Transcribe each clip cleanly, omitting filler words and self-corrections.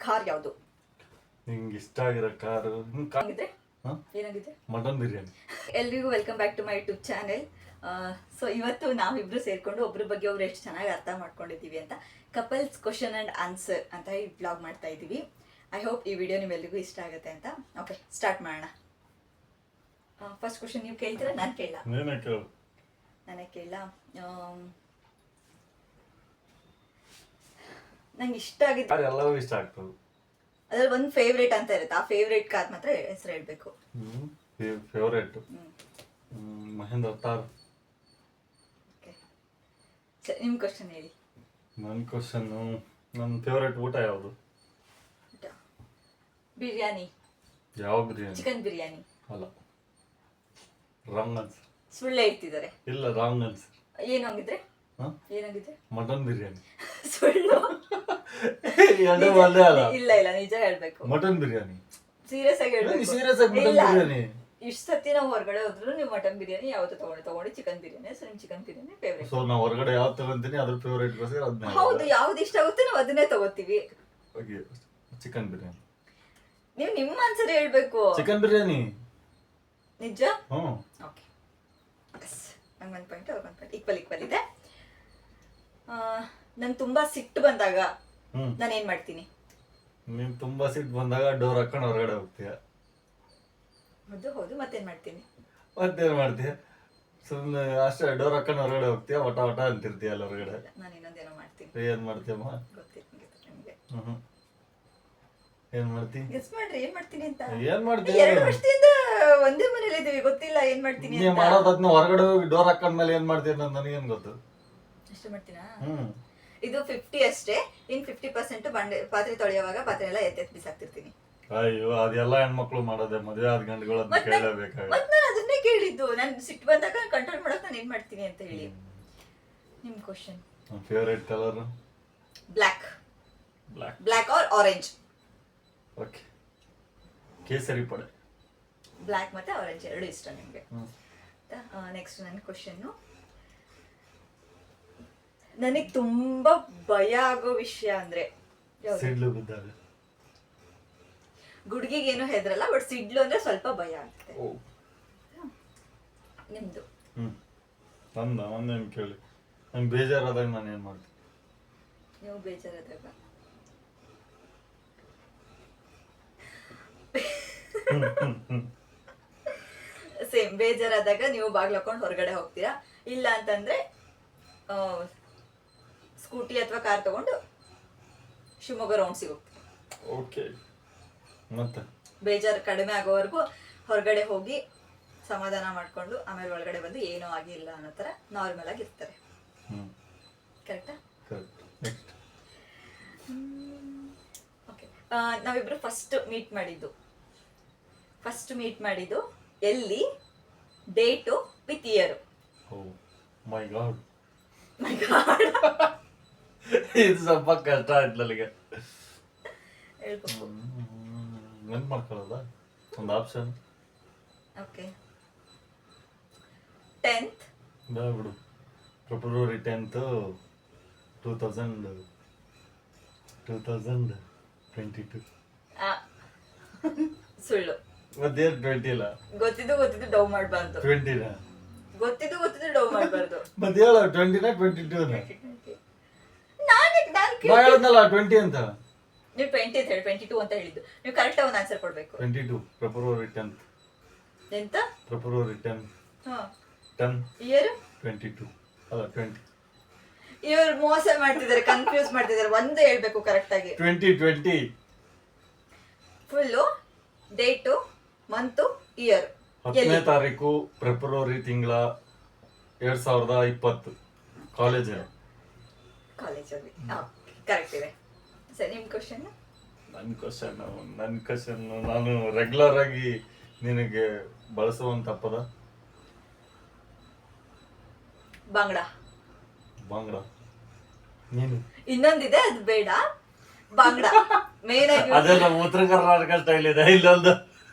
Car ಯಾವುದು? ನಿಂಗೆ ಇಷ್ಟ ಆಗಿರೋ ಕಾರು ಏನಾಗಿದೆ? ಏನಾಗಿದೆ? ಮಟನ್ ಬಿರಿಯಾನಿ. ಎಲ್ರಿಗೂ welcome back to my YouTube channel. So ಇವತ್ತು ನಾವಿಬ್ರು ಸೇರ್ಕೊಂಡು ಒಬ್ರ ಬಗ್ಗೆ ಒಬ್ರು ಎಷ್ಟು ಚೆನ್ನಾಗಿ ಅರ್ಥ ಮಾಡ್ಕೊಂಡಿದ್ದೀವಿ ಅಂತ ಕಪಲ್ಸ್ ಕ್ವಶನ್ ಅಂಡ್ ಆನ್ಸರ್ ಅಂತ ಈ ಬ್ಲಾಗ್ ಮಾಡ್ತಾ ಇದ್ದೀವಿ. ಐ ಹೋಪ್ ಈ ವಿಡಿಯೋ ನಿಮ್ಮೆಲ್ಲರಿಗೂ ಇಷ್ಟ ಆಗುತ್ತೆ ಅಂತ. ಓಕೆ, ಸ್ಟಾರ್ಟ್ ಮಾಡೋಣ. ಫಸ್ಟ್ ಕ್ವಶನ್ ನೀವು ಕೇಳ್ತೀರಾ, ನಾನು ಕೇಳ? ನಾನೇ ಕೇಳ. ನಂಗೆ ಇಷ್ಟ ಆಗಿದ್ದು ಎಲ್ಲವೂ ಇಷ್ಟ ಆಗ್ತದೆ. ಅದ್ರಲ್ಲಿ ಒಂದು ಫೇವ್ರೇಟ್ ಅಂತ ಇರುತ್ತೆ. ಆ ಫೇವ್ರೇಟ್ ಕಾರ್ ಮಾತ್ರ ಹೆಸರು ಹೇಳ್ಬೇಕು. ಫೇವ್ರೇಟ್ ಮಹೇಂದ್ರ ತಾರ್. ಸರಿ, ನಿಮ್ಮ ಕ್ವಶನ್ ಹೇಳಿ. ನನ್ನ ಕ್ವಶನ್, ನನ್ನ ಫೇವ್ರೇಟ್ ಊಟ ಯಾವುದು? ಬಿರಿಯಾನಿ. ಯಾವ ಬಿರಿಯಾನಿ? ಚಿಕನ್ ಬಿರಿಯಾನಿ. ಅಲ್ಲ, ರಾಂಗ್ ಆನ್ಸರ್. ಸುಳ್ಳು ಹೇಳ್ತಿದ್ದಾರೆ. ಇಲ್ಲ, ರಾಂಗ್ ಆನ್ಸರ್. ಏನು ಹಂಗಿದ್ರೆ? ಏನಾಗಿದೆ? ಮಟನ್ ಬಿರಿಯಾನಿ. ಸುಳ್ಳು. ಎರಡು ಒಂದೇ ಅಲ್ಲ. ಇಲ್ಲ ಇಲ್ಲ, ನಿಜ ಹೇಳ್ಬೇಕು. ಮಟನ್ ಬಿರಿಯಾನಿ. ಸೀರಿಯಸ್ ಆಗಿ ಹೇಳ್ಬೇಕು. ಸೀರಿಯಸ್ ಆಗಿ ಮಟನ್ ಬಿರಿಯಾನಿ. ಇಷ್ಟು ಸತಿ ನಾವು ಹೊರಗಡೆ ಹೋದ್ರು ನೀವು ಮಟನ್ ಬಿರಿಯಾನಿ ಯಾವತ್ತು ತಗೊಂಡು ಚಿಕನ್ ಬಿರಿಯಾನಿ. ಸೊ ನಿಮ್ ಚಿಕನ್ ಬಿರಿಯಾನಿ ಫೇವ್ರೇಟ್. ಸೊ ನಾವು ಹೊರಗಡೆ ಯಾವ್ದು ತಗೊಂತೀನಿ ಅದ್ರ ಫೇವ್ರೇಟ್ ಗೋಸ್ಕರ ಅದನ್ನ. ಹೌದು, ಯಾವ್ದು ಇಷ್ಟ ಆಗುತ್ತೆ ನಾವು ಅದನ್ನೇ ತಗೋತೀವಿ. Okay, chicken biryani. ನೀವು ನಿಮ್ಮ ಆನ್ಸರ್ ಹೇಳ್ಬೇಕು. ಚಿಕನ್ ಬಿರಿಯಾನಿ. ನಿಜ? ಓಕೆ, ನಂಗೆ ಒಂದು ಪಾಯಿಂಟ್ ಅವ್ರಿಗೆ ಒಂದು ಪಾಯಿಂಟ್. ಈಕ್ವಲ್ ಇದೆ. ನನ್ ತುಂಬಾ ಸಿಟ್ಟು ಬಂದಾಗ ನಾನು ಏನ್ ಮಾಡ್ತೀನಿ? ನೀನ್ ತುಂಬಾ ಸಿಟ್ಟು ಬಂದಾಗ ಡೋರ್ ಹಾಕೊಂಡು ಹೊರಗಡೆ ಹೋಗ್ತೀಯ. ಹೌದು ಹೌದು, ಮತ್ತೇನ್ ಮಾಡ್ತೀನಿ? ಮತ್ತೇನ್ ಮಾಡ್ತೀಯ? ಸುಮ್ನೆ ಅಷ್ಟೇ ಡೋರ್ ಹಾಕೊಂಡು ಹೊರಗಡೆ ಹೋಗ್ತೀಯ, ವಟ ವಟ ಅಂತಿರ್ತೀಯ ಅಲ್ಲಿ ಹೊರಗಡೆ. ನಾನು ಇನ್ನೊಂದೇನೋ ಮಾಡ್ತೀನಿ. ಏನ್ ಮಾಡ್ತೀಯಮ್ಮ? ಗೊತ್ತಿಲ್ಲ ನಿಮ್ಗೆ. ಏನ್ ಮಾಡ್ತಿ? ಗೆಸ್ ಮಾಡ್ರಿ ಏನ್ ಮಾಡ್ತೀನಿ ಅಂತ. ಏನ್ ಮಾಡ್ತೀಯ? 2 ವರ್ಷದಿಂದ ಒಂದೇ ಮನೇಲಿ ಇದೀವಿ, ಗೊತ್ತಿಲ್ಲ ಏನ್ ಮಾಡ್ತೀನಿ ನೀ ಮಾಡೋದನ್ನ ಹೊರಗಡೆ ಹೋಗಿ ಡೋರ್ ಹಾಕೊಂಡ್ಮೇಲೆ ಏನ್ ಮಾಡ್ತೀಯ ಅಂತ ನನಗೇನ್ ಗೊತ್ತು? ಅಷ್ಟೇ ಮಾಡ್ತೀನಾ? ಇದು 50 ಅಷ್ಟೇ. ಇನ್ 50% ಪಾತ್ರೆ ತೊಳೆಯುವಾಗ ಪಾತ್ರೆ ಎಲ್ಲ ಎತ್ತೆತ್ ಬಿಸಾಕ್ತಿರ್ತೀನಿ. ಅಯ್ಯೋ, ಅದೆಲ್ಲ ಹೆಣ್ಮಕ್ಳು ಮಾಡೋದೆ. ಮದುವೆ ಆದ ಗಂಡುಗಳು ಅದನ್ನ ಕೇಳಲೇಬೇಕಾಗುತ್ತೆ. ಮತ್ತೆ ನಾನು ಅದನ್ನೇ ಕೇಳಿದ್ದು. ನಾನು ಸಿಟ್ಟು ಬಂದಾಗ ಕಂಟ್ರೋಲ್ ಮಾಡಕ್ ನಾನು ಏನ್ ಮಾಡ್ತೀನಿ ಅಂತ ಹೇಳಿ. ನಿಮ್ question. Favourite colour? Black. Black. Black R orange. Okay, ಕೇಸರಿ ಪಡೆ. ಬ್ಲ್ಯಾಕ್ ಮತ್ತೆ ಆರೆಂಜ್ ಎರಡು ಇಷ್ಟ ನಿಮ್ಗೆ. ನೆಕ್ಸ್ಟ್ ನನ್ನ ಕ್ವಶನ್. ನನಗೆ ತುಂಬಾ ಭಯ ಆಗೋ ವಿಷಯ ಅಂದ್ರೆ ಸಿಡ್ಲು ಬಿದ್ದಾಗ. ಗುಡ್ಗಿಗೆ ಏನು ಹೆದರಲ್ಲ, ಬಟ್ ಸಿಡ್ಲು ಅಂದ್ರೆ ಸ್ವಲ್ಪ ಭಯ ಆಗುತ್ತೆ. ನಿಮ್ದು? ಒಂದೇನು ಕೇಳಿ. ನಂಗೆ ಬೇಜಾರಾದಾಗ ನಾನು ಏನ್ ಮಾಡ್ತೀನಿ? ನೀವು ಬೇಜಾರಾದಾಗ ಸೇಮ್, ಬೇಜಾರಾದಾಗ ನೀವು ಬಾಗ್ಲು ಹಾಕೊಂಡು ಹೊರಗಡೆ ಹೋಗ್ತೀರಾ. ಇಲ್ಲ ಅಂತಂದ್ರೆ ಸ್ಕೂಟಿ ಅಥವಾ ಕಾರ್ ತಗೊಂಡು ಶಿವಮೊಗ್ಗ ರೌಂಡ್ಸಿಗೆ ಹೋಗ್ತೀರಾ. ಓಕೆ, ಮತ್ತೆ ಬೇಜಾರು ಕಡಿಮೆ ಆಗೋವರೆಗೂ ಹೊರಗಡೆ ಹೋಗಿ ಸಮಾಧಾನ ಮಾಡ್ಕೊಂಡು ಆಮೇಲೆ ಒಳಗಡೆ ಬಂದು ಏನೂ ಆಗಿಲ್ಲ ಅನ್ನೋ ಥರ ನಾರ್ಮಲ್ ಆಗಿ ಇರ್ತಾರೆ. ಕರೆಕ್ಟಾ? ನೆಕ್ಸ್ಟ್. ಓಕೆ, ನಾವಿಬ್ರು ಫಸ್ಟ್ ಮೀಟ್ ಮಾಡಿದ್ದು ಎಲ್ಲಿ, date with year? My god, my god, ಇದು ಸ್ವಲ್ಪ ಕಷ್ಟ ಆಯ್ತು ನನಗೆ. ಹೇಳ್ಬೇಕು. ನೆನ್ಪು ಮಾಡ್ಕೊಳ್ಳೋದ ಒಂದು ಆಪ್ಷನ್? Okay, 10th. ಬಿಡು, ಫೆಬ್ರವರಿ 10th 2022. ಸುಳ್ಳು. ಮತ್ತೇನು 20 ಇಲ್ಲ? ಗೊತ್ತಿದ್ದು ಡೌ ಮಾಡಬಾರ್ದು. 20ನ? ಗೊತ್ತಿದ್ದು ಡೌ ಮಾಡಬಾರ್ದು. ಮತ್ತೆ ಹೇಳ, 20ನ 22ನ? ನಾನು ಹೇಳದ್ನಲ್ಲ 20 ಅಂತ. ನೀವು 20 ಅಂತ ಹೇಳಿ, 22 ಅಂತ ಹೇಳಿದ್ದು. ನೀವು ಕರೆಕ್ಟ್ ಒಂದು ಆನ್ಸರ್ ಕೊಡ್ಬೇಕು. 22 ಫೆಬ್ರವರಿ 10th. ಎಂತ? ಫೆಬ್ರವರಿ 10. 10 ಇಯರ್ 22 ಅಲ್ಲ 20. ಇವರು ಮೋಸ ಮಾಡ್ತಿದ್ದಾರೆ, ಕನ್ಫ್ಯೂಸ್ ಮಾಡ್ತಿದ್ದಾರೆ. ಒಂದು ಹೇಳ್ಬೇಕು ಕರೆಕ್ಟ್ ಆಗಿ. 2020 ಫುಲ್ಲು ಡೇಟು, ಮಂತು, ಇಯರ್. 10ನೇ ತಾರೀಕು ಫೆಬ್ರವರಿ ತಿಂಗಳ 2020 ಕಾಲೇಜಲ್ಲಿ. ಕರೆಕ್ಟ್ ಇದೆ. ಸರಿ, ನಿಮ್ಮ ಕ್ವಶನ್? ನನ್ನ ಕ್ವಶನ್ ನಾನು ರೆಗ್ಯುಲರ್ ಆಗಿ ನಿನಗೆ ಬಳಸುವಂತ ಪದ? ಬಾಂಗ್ಡಾ. ನೀನು? ಇನ್ನೊಂದಿದೆ, ಅದು ಬೇಡ. ಬಾಂಗ್ಡಾ ಮೇನ್ ಆಗಿ ಅದೆಲ್ಲ ಉತ್ತರ ಕರ್ನಾಟಕ ಸ್ಟೈಲ್ ಇದೆ, ಇಲ್ಲೊಂದು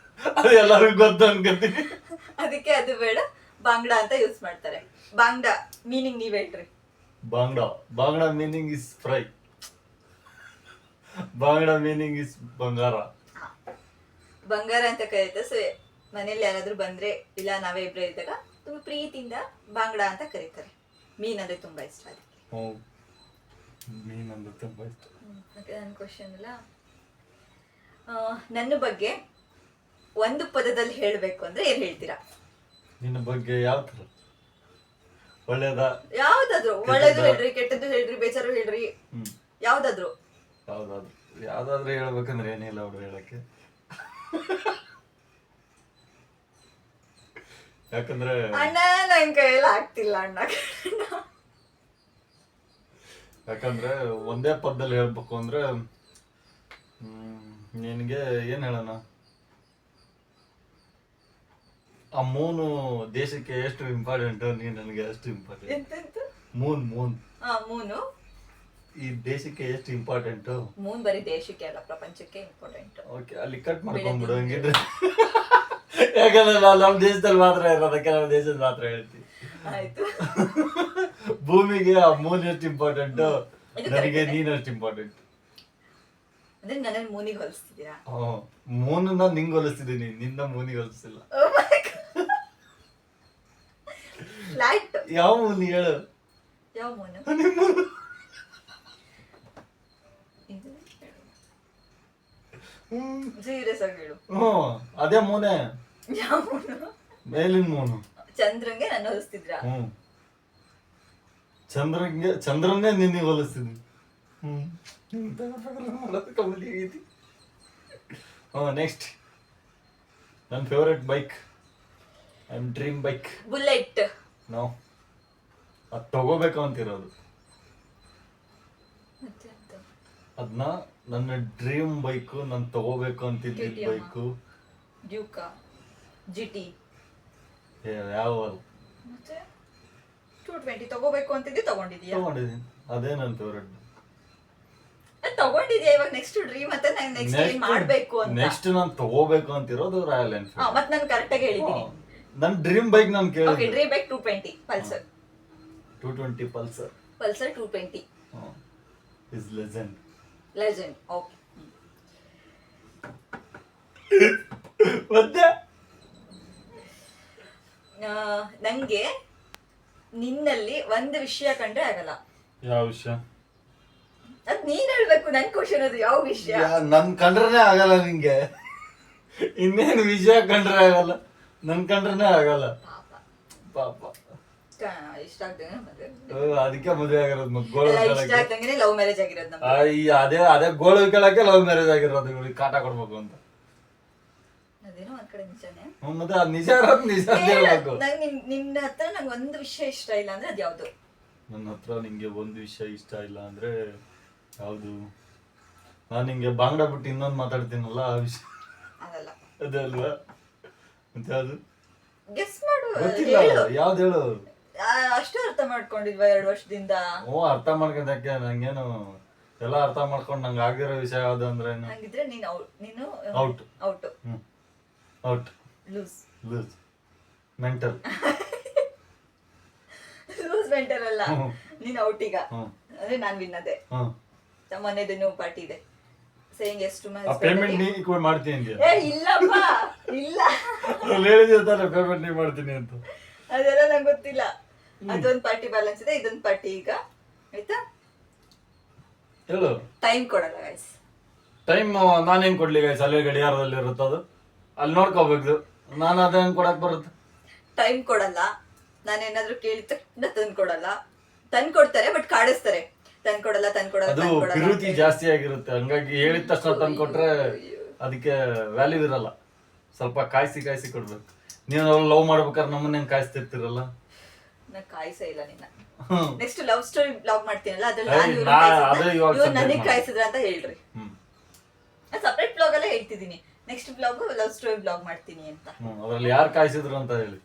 ಅದು ಎಲ್ಲರಿಗೂ ಗೊತ್ತು ಅನ್ಕೋತೀನಿ. ಅದಕ್ಕೆ ಅದು ಬೇಡ, ಬಾಂಗ್ಡಾ ಅಂತ ಯೂಸ್ ಮಾಡ್ತಾರೆ. ಬಾಂಗ್ಡಾ ಮೀನಿಂಗ್ ನೀವ್ ಹೇಳ್ರಿ. ಬಾಂಗ್ಡಾ ಮೀನಿಂಗ್ ಇಸ್ ಫ್ರೈ. ಬಾಂಗ್ಡ ಮೀನಿಂಗ್ ಇಸ್ ಬಂಗಾರ. ಬಂಗಾರ ಅಂತ ಕರೀತಾರೆ. ಸೊ ಮನೇಲಿ ಯಾರಾದ್ರೂ ಬಂದ್ರೆ ಇಲ್ಲ ನಾವೇ ಇಬ್ಬರೇ ಇದ್ದಾಗ ತುಂಬಾ ಪ್ರೀತಿಯಿಂದ ಬಾಂಗ್ಡ ಅಂತ ಕರೀತಾರೆ. ಮೀನ್ ಅಂದ್ರೆ ತುಂಬಾ ಇಷ್ಟ ಅದಕ್ಕೆ. ಮೀನ್ ಅಂದ್ರೆ ತುಂಬಾ ಇಷ್ಟ. ಮತ್ತೆ ನನ್ನ ಕ್ವಶನ್ ಅಲ್ಲ, ನನ್ನ ಬಗ್ಗೆ ಒಂದು ಪದದಲ್ಲಿ ಹೇಳ್ಬೇಕು ಅಂದ್ರೆ ಏನ್ ಹೇಳ್ತೀರಾ? ನಿನ್ನ ಬಗ್ಗೆ ಯಾವ ತರ? ಒಳ್ಳೇದಾ? ಯಾವ್ದಾದ್ರು ಒಳ್ಳೇದು ಹೇಳ್ರಿ, ಕೆಟ್ಟದ್ದು ಹೇಳ್ರಿ, ಬೇಜಾರು ಹೇಳ್ರಿ, ಯಾವ್ದಾದ್ರು. ಯಾವ್ದಾದ್ರು ಹೇಳ್ಬೇಕಂದ್ರೆ ಏನಿಲ್ಲ ಅವ್ರು ಹೇಳಕ್ಕೆ. ಯಾಕಂದ್ರೆ ಅಣ್ಣ ನನ್ ಕೈಯಲ್ಲಿ ಆಗ್ತಿಲ್ಲ ಅಣ್ಣ. ಯಾಕಂದ್ರೆ ಒಂದೇ ಪದದಲ್ಲಿ ಹೇಳ್ಬೇಕು ಅಂದ್ರೆ ನಿನ್ಗೆ ಏನ್ ಹೇಳೋಣ, ಆ ಮೂನು ದೇಶಕ್ಕೆ ಎಷ್ಟು ಇಂಪಾರ್ಟೆಂಟ್, ನೀನ್ ನನಗೆ ಅಷ್ಟು ಇಂಪಾರ್ಟೆಂಟ್. ಎಂತೆಂತ? ಮೂನ್ ಮೂನು ಈ ದೇಶಕ್ಕೆ ಎಷ್ಟು ಇಂಪಾರ್ಟೆಂಟ್. ಮೂನ್ ಬರೀ ದೇಶಕ್ಕೆ ಅಲ್ಲ, ಪ್ರಪಂಚಕ್ಕೆ ಇಂಪಾರ್ಟೆಂಟ್. ಓಕೆ, ಅಲ್ಲಿ ಕಟ್ ಮಾಡ್ಕೊಂಡ್ಬಿಡು ಹಂಗಿದ್ರೆ. ಯಾಕಂದ್ರೆ ನಾವು ನಮ್ಮ ದೇಶದಲ್ಲಿ ಮಾತ್ರ ಇರೋದಕ್ಕೆ ನಮ್ಮ ದೇಶದ ಮಾತ್ರ ಹೇಳ್ತೀವಿ. ಆಯ್ತು. ಭೂಮಿಗೆ ಆ ಮೂನ್ ಎಷ್ಟು ಇಂಪಾರ್ಟೆಂಟ್, ನನಗೆ ನೀನ್ ಎಷ್ಟು ಇಂಪಾರ್ಟೆಂಟ್. ಅಂದ್ರೆ ನನ್ನ ಮೂನಿಗೆ ಹೋಲಿಸ್ತಿದ್ದೀರಾ? ಮೂನನ್ನ ನಿಂಗೆ ಹೋಲಿಸ್ತಿದ್ದೀನಿ, ನಿನ್ನ ಮೂನಿಗೆ ಹೋಲಿಸ್ತಿಲ್ಲ. ಫ್ಲೈಟ್ ಯಾವ ಮೂನಿ ಹೇಳು? ಯಾವ ಮೂನು? ಸೀರಿಯಸ್ ಆಗಿ ಹೇಳು. ಅದೇ ಮೂನೆ. ಯಾವ ಮೂನು? ಮೇಲಿನ ಮೂನು. ಚಂದ್ರಂಗೆ ನಾನು ಹೋಲಿಸ್ತಿದ್ರ? ಚಂದ್ರನ್ನೇ ನಿನ್ನಿಗೆ ಹೋಲಿಸ್ತೀನಿ. ನೆಕ್ಸ್ಟ್, ನನ್ನ favourite bike, dream bike Bullet. No, ಅದು ತಗೋಬೇಕು ಅಂತಿರೋದು. ಅದನ್ನ ನನ್ನ ಡ್ರೀಮ್ ಬೈಕು, ನಾನು ತಗೋಬೇಕು ಅಂತಿದ್ದ ಬೈಕು ಡ್ಯೂಕಾ, ಜಿಟಿ. ಯಾವ? ಮತ್ತೆ 220 ತಗೋಬೇಕು ಅಂತಿದ್ದೆ, ತಗೊಂಡಿದ್ಯಾ? ತಗೊಂಡಿದ್ದೀನಿ, ಅದೇ ನನ್ನ ಫೇವರೆಟ್. ತಗೊಂಡಿದ್ಯಾ? ಇವಾಗ ನೆಕ್ಸ್ಟ್ ಡ್ರೀಮ್ ಅಂತ ನಾನು ನೆಕ್ಸ್ಟ್ ಏನ್ ಮಾಡ್ಬೇಕು ಅಂತ. ನೆಕ್ಸ್ಟ್ ನಾನು ತಗೋಬೇಕು ಅಂತಿರೋದು ರಾಯಲ್ ಎನ್ಫೀಲ್ಡ್. ಮತ್ತೆ ನಾನು ಕರೆಕ್ಟ್ ಆಗಿ ಹೇಳಿದ್ದೀನಿ. ನನ್ನ ಡ್ರೀಮ್ ಬೈಕ್ ನಾನು ಕೇಳಿದೆ. Okay, dream bike 220 Pulsar. 220 Pulsar. Pulsar 220 is legend. Legend. Okay. ಮತ್ತೆ ನಂಗೆ ನಿನ್ನಲ್ಲಿ ಒಂದು ವಿಷಯ ಕಂಡ್ರೆ ಆಗಲ್ಲ. ಯಾವ ವಿಷಯ? ಅದ್ ನೀನ್ ಹೇಳ್ಬೇಕು. ನನ್ ಕ್ವಶನ್ ಅದು, ಯಾವ ವಿಷಯ? ನನ್ ಕಂಡ್ರೆ ಆಗಲ್ಲ ನಿಂಗೆ, ಇನ್ನೇನು ವಿಷಯ ಕಂಡ್ರೆ ಆಗಲ್ಲ, ನನ್ ಕಂಡ್ರೆ ಆಗಲ್ಲ. ಪಾಪ ಇಷ್ಟ ಆಗ್ದಂಗೆ ಮದ್ವೆ. ಅದಕ್ಕೆ ಮದುವೆ ಆಗಿರೋದು. ಗೋಳು ಇಷ್ಟ ಆಗ್ದಂಗೆ ಲವ್ ಮ್ಯಾರೇಜ್ ಆಗಿರೋದು ನಮ್ದು. ಅದೇ ಗೋಳು ಕೇಳಕ್ಕೆ ಲವ್ ಮ್ಯಾರೇಜ್ ಆಗಿರೋದು. ಇವ್ರಿಗೆ ಕಾಟ ಕೊಡ್ಬೇಕು ಅಂತ. ಅದೇನೋ ಒಂದ್ ಕಡೆ ನಿಜಾನೇ. ಮತ್ತೆ ಅದು ನಿಜ ಇರೋದು ನಿಜ ಹೇಳ್ಬೇಕು. ನಂಗೆ ನಿನ್ನ ಹತ್ರ ನಂಗೆ ಒಂದು ವಿಷಯ ಇಷ್ಟ ಇಲ್ಲ ಅಂದ್ರೆ ಅದ್ ಯಾವ್ದು? ನನ್ನ ಹತ್ರ ನಿಂಗೆ ಒಂದು ವಿಷಯ ಇಷ್ಟ ಇಲ್ಲ ಅಂದ್ರೆ ಯಾವುದು? ನಾನು ನಿಂಗೆ ಬಾಂಗ್ಡ ಬಿಟ್ಟು ಇನ್ನೊಂದು ಮಾತಾಡ್ತೀನಲ್ಲ, ಆ ವಿಷಯ ಅದಲ್ಲ. ಅದೇ ಅಲ್ವಾ? ಮತ್ತೆ ಯಾವುದು? ಗೆಸ್ ಮಾಡು. ಗೊತ್ತಿಲ್ಲ, ಯಾವ್ದು ಹೇಳು? ಅಷ್ಟು ಅರ್ಥ ಮಾಡ್ಕೊಂಡಿದ್ವಾ 2 ವರ್ಷದಿಂದ? ಅರ್ಥ ಮಾಡ್ಕೊಂಡಕ್ಕೆ ನಂಗೇನು ಎಲ್ಲ ಅರ್ಥ ಮಾಡ್ಕೊಂಡು ನಂಗೆ ಆಗಿರೋ ವಿಷಯ ಯಾವ್ದು ಅಂದ್ರೆ ಹಂಗಿದ್ರೆ ನೀನು out. Out. Out. Loose. Mental. Loose mental ಅಲ್ಲ, ನೀನ್ ಔಟ್ ಈಗ. ಅಂದ್ರೆ ನಾನ್ ವಿನ್ ಅದೇ. ಮೊನ್ನೆದು ಪಾರ್ಟಿ ಇದೆ. Saying yes to my payment ನೀ ಮಾಡ್ತೀನಿ. ಇಲ್ಲಪ್ಪ, ಇಲ್ಲ. ಹೇಳಿದ್ದೆ ತಾನೆ ಪೇಮೆಂಟ್ ನೀ ಮಾಡ್ತೀನಿ ಅಂತ. ಅದೆಲ್ಲ ನಂಗೆ ಗೊತ್ತಿಲ್ಲ. ಅದೊಂದು ಪಾರ್ಟಿ ಬ್ಯಾಲೆನ್ಸ್ ಇದೆ, ಇದೊಂದು ಪಾರ್ಟಿ ಈಗ. ಆಯ್ತಾ? ಹೇಳು. ಟೈಮ್ ಕೊಡಲ್ಲ ಗೈಸ್. ಟೈಮ್ ನಾನೇನ್ ಕೊಡ್ಲಿ ಗೈಸ್? ಅಲ್ಲೇ ಗಡಿಯಾರದಲ್ಲಿ ಇರುತ್ತೆ, ಅದು ಅಲ್ಲಿ ನೋಡ್ಕೋಬೇಕು. ನಾನು ಅದೇನ್ ಕೊಡಕ್ ಬರುತ್ತೆ? ಟೈಮ್ ಕೊಡಲ್ಲ. ನಾನೇನಾದ್ರೂ ಕೇಳಿದ ತಕ್ಷಣ ತಂದ್ಕೊಡಲ್ಲ. ತಂದ್ಕೊಡ್ತಾರೆ ಬಟ್ ಕಾಡಿಸ್ತಾರೆ. ತಂದ್ಕೊಡಲ್ಲ. ಅದು ವಿರುತಿ ಜಾಸ್ತಿ ಆಗಿರುತ್ತೆ, ಹಂಗಾಗಿ ಹೇಳಿದ ತಕ್ಷಣ ತಂದ್ಕೊಟ್ರೆ ಅದಕ್ಕೆ ವ್ಯಾಲ್ಯೂ ಇರಲ್ಲ. ಸ್ವಲ್ಪ ಕಾಯಿಸಿ ಕೊಡ್ಬೇಕು. ನೀವು ಲವ್ ಮಾಡ್ಬೇಕಾದ್ರೆ ನಮ್ಮನ್ನ ಹೆಂಗ್ ಕಾಯಿಸ್ತಿರ್ತಿರಲ್ಲ. ನಾ ಕಾಯಿಸೇ ಇಲ್ಲ ನಿನ್ನ. ನೆಕ್ಸ್ಟ್ ಲವ್ ಸ್ಟೋರಿ ಬ್ಲಾಗ್ ಮಾಡ್ತೀನಲ್ಲ, ಅದ್ರಲ್ಲಿ ನನಗೆ ಕಾಯಿಸಿದ್ರ ಅಂತ ಹೇಳ್ರಿ. ಸಪರೇಟ್ ಬ್ಲಾಗ್ ಅಲ್ಲೇ ಹೇಳ್ತಿದ್ದೀನಿ. Next blog love story blog ಮಾಡ್ತೀನಿ ಅಂತ. ಅದ್ರಲ್ಲಿ ಯಾರು ಕಾಯಿಸಿದ್ರು ಅಂತ ಹೇಳಿ.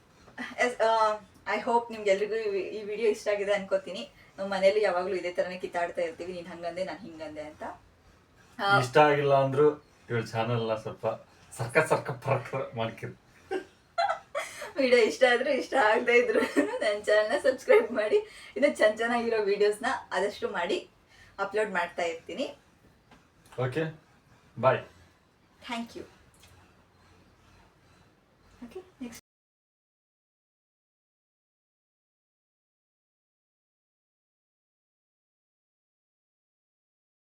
ಐ ಹೋಪ್ ನಿಮ್ಗೆ ಎಲ್ರಿಗೂ ಈ ವಿಡಿಯೋ ಇಷ್ಟ ಆಗಿದೆ ಅನ್ಕೋತೀನಿ. ನಮ್ಮ ಮನೇಲಿ ಯಾವಾಗ್ಲೂ ಇದೇ ತರನೇ ಕಿತ್ತಾಡ್ತಾ ಇರ್ತೀವಿ, ನೀನ್ ಹಂಗಂದೆ ನಾನು ಹಿಂಗಂದೆ ಅಂತ. ಇಷ್ಟ ಆಗಿಲ್ಲ ಅಂದ್ರು ಇವ್ರ ಚಾನಲ್ ಸ್ವಲ್ಪ ಸರ್ಕ ಮಾಡ್ಕಿರಿ. ವಿಡಿಯೋ ಇಷ್ಟ ಆದ್ರೂ ಇಷ್ಟ ಆಗದೆ ಇದ್ರು ನನ್ನ ಚಾನಲ್ನ ಸಬ್ಸ್ಕ್ರೈಬ್ ಮಾಡಿ. ಇನ್ನು ಚೆನ್ನಾಗಿರೋ ವಿಡಿಯೋಸ್ನ ಆದಷ್ಟು ಮಾಡಿ ಅಪ್ಲೋಡ್ ಮಾಡ್ತಾ ಇರ್ತೀನಿ. Okay bye. Thank you. Okay next